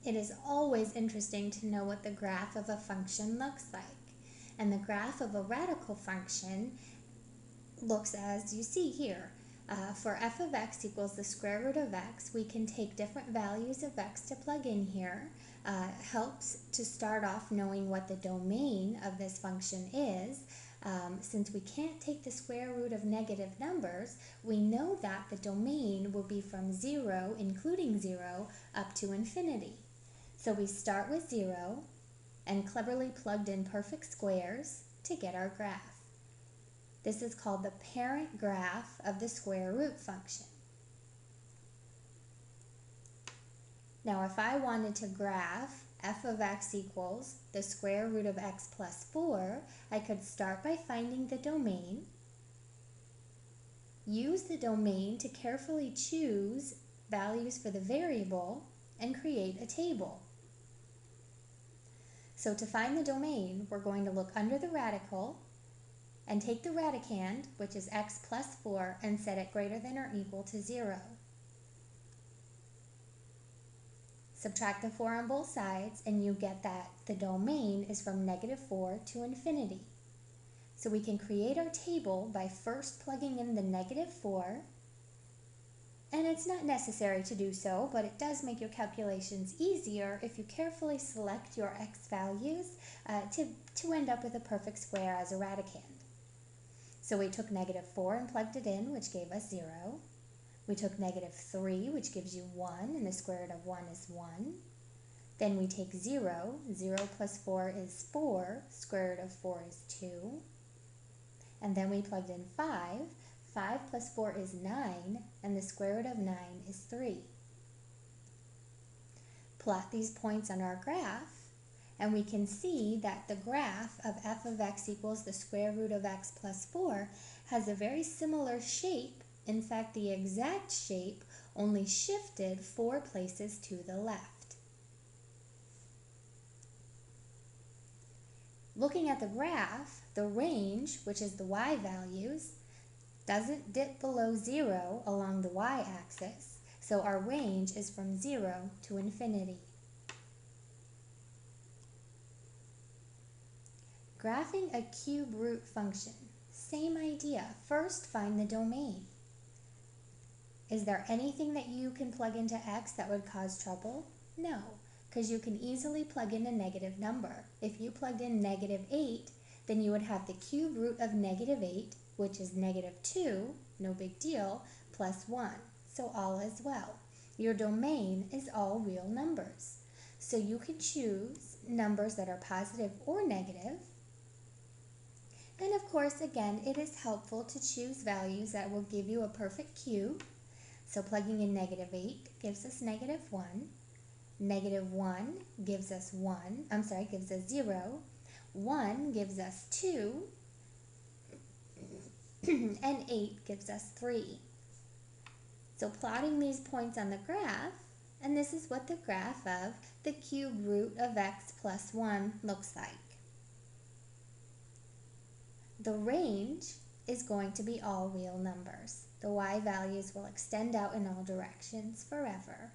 It is always interesting to know what the graph of a function looks like. And the graph of a radical function looks as you see here. For f of x equals the square root of x, we can take different values of x to plug in here. Helps to start off knowing what the domain of this function is. Since we can't take the square root of negative numbers, we know that the domain will be from 0, including 0, up to infinity. So we start with 0 and cleverly plugged in perfect squares to get our graph. This is called the parent graph of the square root function. Now if I wanted to graph f of x equals the square root of x plus 4, I could start by finding the domain, use the domain to carefully choose values for the variable, and create a table. So to find the domain, we're going to look under the radical and take the radicand, which is x plus 4, and set it greater than or equal to 0. Subtract the 4 on both sides, and you get that the domain is from -4 to infinity. So we can create our table by first plugging in the -4, and it's not necessary to do so, but it does make your calculations easier if you carefully select your x values to end up with a perfect square as a radicand. So we took -4 and plugged it in, which gave us 0. We took -3, which gives you 1, and the square root of 1 is 1. Then we take 0. 0 plus 4 is 4. Square root of 4 is 2. And then we plugged in 5. 5 plus 4 is 9, and the square root of 9 is 3. Plot these points on our graph, and we can see that the graph of f of x equals the square root of x plus 4 has a very similar shape. In fact, the exact shape, only shifted 4 places to the left. Looking at the graph, the range, which is the y values, doesn't dip below 0 along the y-axis, so our range is from 0 to infinity. Graphing a cube root function. Same idea. First, find the domain. Is there anything that you can plug into x that would cause trouble? No, because you can easily plug in a negative number. If you plugged in -8, then you would have the cube root of -8, which is -2, no big deal, plus 1. So all is well. Your domain is all real numbers. So you can choose numbers that are positive or negative. And of course, again, it is helpful to choose values that will give you a perfect cube. So plugging in -8 gives us -1. -1 gives us gives us 0. 1 gives us 2. And 8 gives us 3. So plotting these points on the graph, and this is what the graph of the cube root of x plus 1 looks like. The range is going to be all real numbers. The y values will extend out in all directions forever.